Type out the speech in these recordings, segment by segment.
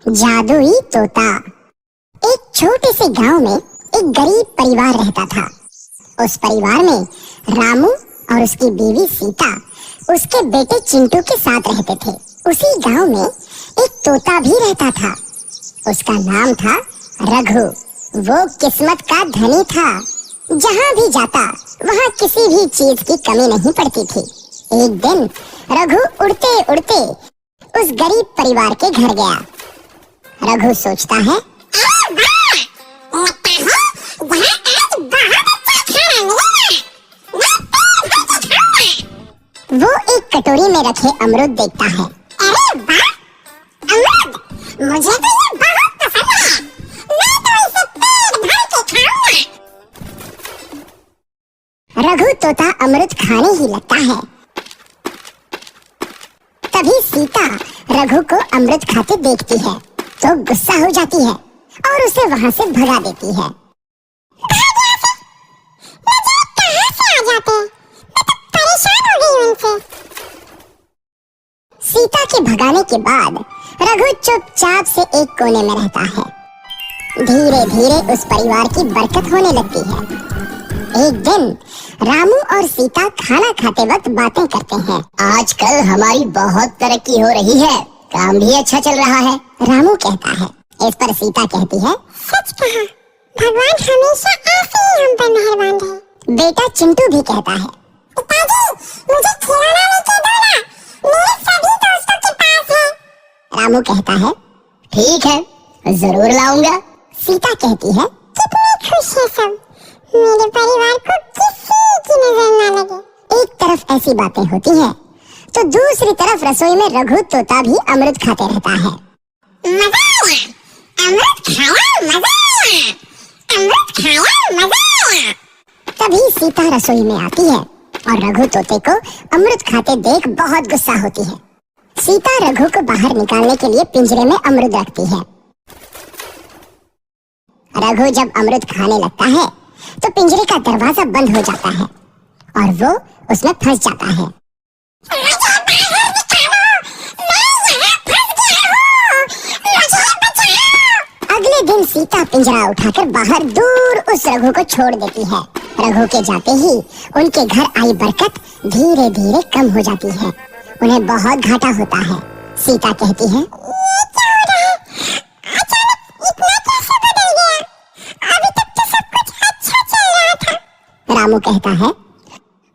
जादुई तोता। एक छोटे से गांव में एक गरीब परिवार रहता था। उस परिवार में रामू और उसकी बीवी सीता उसके बेटे चिंटू के साथ रहते थे। उसी गांव में एक तोता भी रहता था। उसका नाम था रघु। वो किस्मत का धनी था। जहां भी जाता वहां किसी भी चीज की कमी नहीं पड़ती थी। एक दिन रघु उड़ते उड़ते उस गरीब परिवार के घर गया। रघु सोचता है, वो एक कटोरी में रखे अमरूद देखता है। अरे वाह, अमरूद! मुझे तो ये बहुत पसंद है। मैं तो इसे पेट भर के खाऊंगा। रघु तोता अमरूद खाने ही लगता है। तभी सीता रघु को अमरूद खाते देखती है तो गुस्सा हो जाती है और उसे वहां से भगा देती है। सीता के भगाने के बाद रघु चुपचाप से एक कोने में रहता है। धीरे धीरे उस परिवार की बरकत होने लगती है। एक दिन रामू और सीता खाना खाते वक्त बातें करते हैं। आजकल हमारी बहुत तरक्की हो रही है, काम भी अच्छा चल रहा है, रामू कहता है। इस पर सीता कहती है, सच कहा, भगवान हमेशा ऐसे ही हम पर मेहरबान रहे। बेटा चिंटू भी कहता है, पिताजी, मुझे खिलौना लेके दो ना, मेरे सभी दोस्तों के पास है। रामू कहता है, ठीक है, जरूर लाऊंगा। सीता कहती है, कितनी खुश है सब, मेरे परिवार को किसी की नजर ना लगे। एक तरफ ऐसी बातें होती हैं, तो दूसरी तरफ रसोई में रघु तोता भी अमरूद खाते रहता है। मजा आया, अमरूद खाया, मजा आया, अमरूद खाया, मजा आया। तभी सीता रसोई में आती है और रघु तोते को अमरूद खाते देख बहुत गुस्सा होती है। सीता रघु को बाहर निकालने के लिए पिंजरे में अमरूद रखती है। रघु जब अमरूद खाने लगता है तो पिंजरे का दरवाजा बंद हो जाता है और वो उसमें फंस जाता है। मुझे बाहर निकालो, मैं यहाँ फंस गया हूँ, मुझे बचाओ। अगले दिन सीता पिंजरा उठाकर बाहर दूर उस रघु को छोड़ देती है। रघु के जाते ही उनके घर आई बरकत धीरे धीरे कम हो जाती है। उन्हें बहुत घाटा होता है। सीता कहती है, ये क्या हो रहा है? अचानक इतना कैसे बदल गया? अभी तक तो सब कुछ अच्छा चल रहा था। रामू कहता है,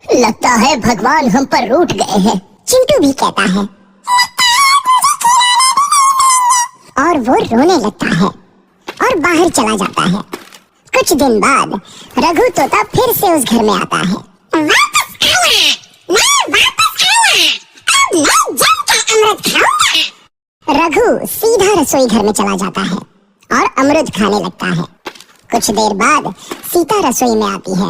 लगता है भगवान हम पर रूठ गए हैं। चिंटू भी कहता है, और वो रोने लगता है और बाहर चला जाता है। कुछ दिन बाद रघु तोता फिर से उस घर में आता है। वापस आया, मैं वापस आया, अब मैं जम के अमरूद खाऊंगा। रघु सीधा रसोई घर में चला जाता है और अमरूद खाने लगता है। कुछ देर बाद सीता रसोई में आती है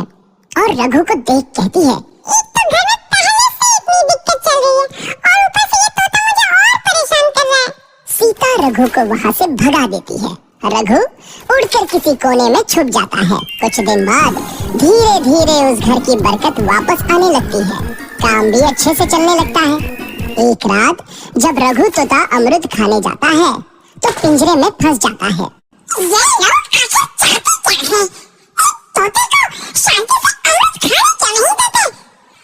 और रघु को देख कहती है, एक तो घर में पहले से इतनी दिक्कत चल रही है और ऊपर से ये तोता मुझे और परेशान कर रहा है। सीता रघु को वहां से भगा देती है। रघु उड़कर किसी कोने में छुप जाता है। कुछ दिन बाद धीरे धीरे उस घर की बरकत वापस आने लगती है। काम भी अच्छे से चलने लगता है। एक रात जब रघु तोता अमरूद खाने जाता है तो पिंजरे में फंस जाता है। ये लोग आखिर चाहते क्या हैं? तोते को शांति से अमरूद खाने क्यों नहीं देते?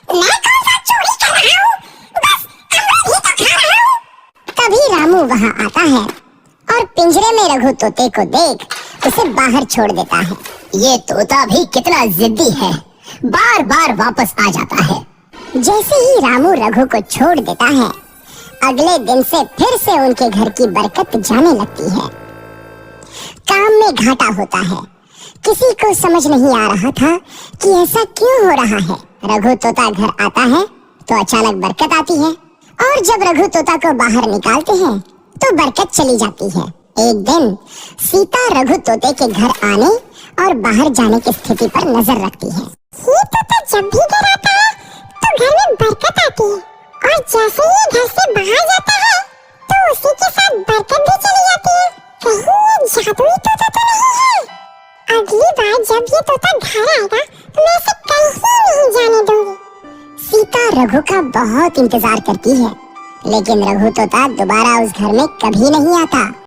मैं कौन सा चोरी कर रहा हूँ? बस अमरूद ही तो खा रहा हूँ। तभी रामू वहाँ आता है और पिंजरे में रघु तोते को देख उसे बाहर छोड़ देता है। ये तोता भी कितना जिद्दी है, बार बार वापस आ जाता है। जैसे ही रामू रघु को छोड़ देता है, अगले दिन से फिर से उनके घर की बरकत जाने लगती है। काम में घाटा होता है। किसी को समझ नहीं आ रहा था कि ऐसा क्यों हो रहा है। रघु तोता घर आता है तो अचानक बरकत आती है और जब रघु तोता को बाहर निकालते हैं तो बरकत चली जाती है। एक दिन सीता रघु तोते के घर आने और बाहर जाने की स्थिति पर नजर रखती है। ये तोता जब भी घर आता है तो घर में बरकत आती है और जैसे ही घर से बाहर जाता है तो उसी के साथ बरकत भी चली जाती है। कहीं ये जादुई तोता तो नहीं है? अगली बार जब ये तोता घर आएगा तो मैं इसे कहीं नहीं जाने दूंगी। सीता रघु का बहुत इंतजार करती है, लेकिन रघु तोता दोबारा उस घर में कभी नहीं आता।